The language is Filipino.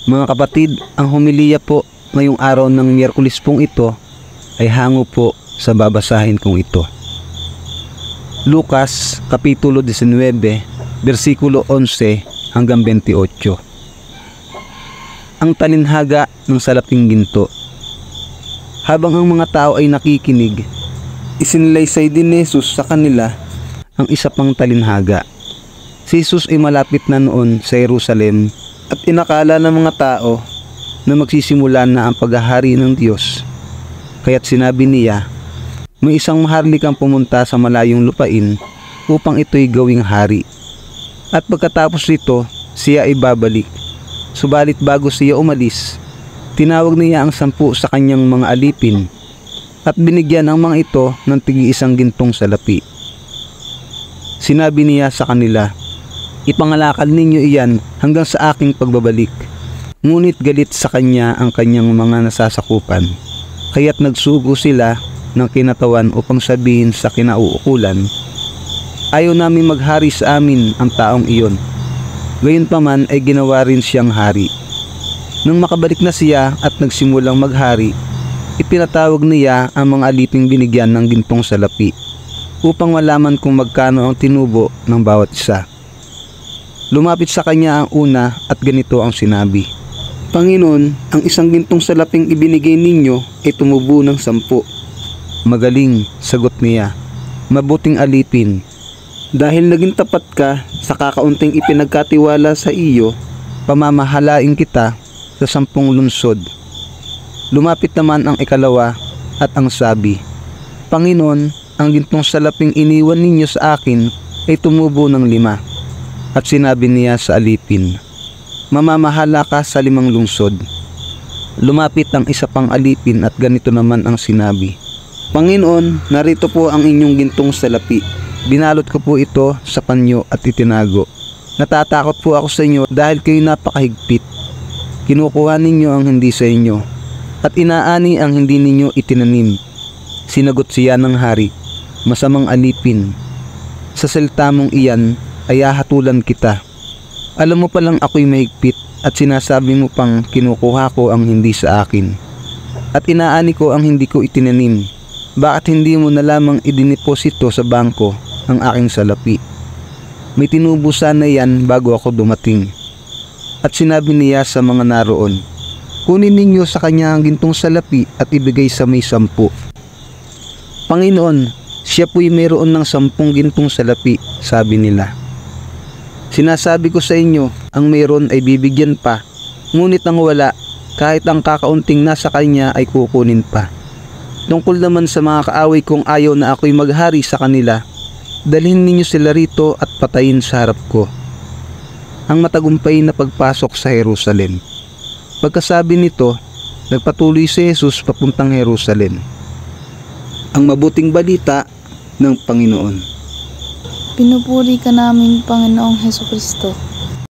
Mga kapatid, ang homilya po ngayong araw ng Miyerkules pong ito ay hango po sa babasahin kong ito. Lucas Kapitulo 19, versikulo 11 hanggang 28. Ang talinhaga ng salaping ginto. Habang ang mga tao ay nakikinig, isinalaysay din ni Jesus sa kanila ang isa pang talinhaga. Si Jesus ay malapit na noon sa Jerusalem at inakala ng mga tao na magsisimula na ang paghahari ng Diyos. Kaya't sinabi niya, may isang maharlikang pumunta sa malayong lupain upang ito'y gawing hari. At pagkatapos nito, siya ay babalik. Subalit bago siya umalis, tinawag niya ang 10 sa kanyang mga alipin at binigyan ang mga ito ng tig-1 gintong salapi. Sinabi niya sa kanila, ipangalakal ninyo iyan hanggang sa aking pagbabalik. Ngunit galit sa kanya ang kanyang mga nasasakupan. Kaya't nagsugo sila ng kinatawan upang sabihin sa kinauukulan, ayaw namin maghari sa amin ang taong iyon. Gayunpaman ay ginawa rin siyang hari. Nang makabalik na siya at nagsimulang maghari, ipinatawag niya ang mga aliping binigyan ng gintong salapi upang malaman kung magkano ang tinubo ng bawat isa. Lumapit sa kanya ang una at ganito ang sinabi, Panginoon, ang 1 gintong salaping ibinigay ninyo ay tumubo ng 10. Magaling, sagot niya, mabuting alipin. Dahil naging tapat ka sa kakaunting ipinagkatiwala sa iyo, pamamahalain kita sa 10 lungsod. Lumapit naman ang ikalawa at ang sabi, Panginoon, ang gintong salaping iniwan ninyo sa akin ay tumubo ng 5. At sinabi niya sa alipin, mamamahala ka sa 5 lungsod. Lumapit ang isa pang alipin at ganito naman ang sinabi, Panginoon, narito po ang inyong gintong salapi. Binalot ko po ito sa panyo at itinago. Natatakot po ako sa inyo dahil kayo napakahigpit. Kinukuha ninyo ang hindi sa inyo at inaani ang hindi ninyo itinanim. Sinagot siya ng hari, masamang alipin, sa salita mong iyan ay hahatulan kita. Alam mo palang ako'y mahigpit at sinasabi mo pang kinukuha ko ang hindi sa akin at inaani ko ang hindi ko itinanim. Bakit hindi mo na lamang idiniposito sa bangko ang aking salapi? May tinubo sana yan bago ako dumating. At sinabi niya sa mga naroon, kunin ninyo sa kanya ang gintong salapi at ibigay sa may 10. Panginoon, siya po'y mayroon ng 10 gintong salapi, sabi nila. Sinasabi ko sa inyo, ang mayroon ay bibigyan pa, ngunit ang wala, kahit ang kakaunting nasa kanya ay kukunin pa. Tungkol naman sa mga kaaway kong ayaw na ako'y maghari sa kanila, dalhin ninyo sila rito at patayin sa harap ko. Ang matagumpay na pagpasok sa Jerusalem. Pagkasabi nito, nagpatuloy si Jesus papuntang Jerusalem. Ang mabuting balita ng Panginoon. Pinupuri ka namin, Panginoong Hesukristo.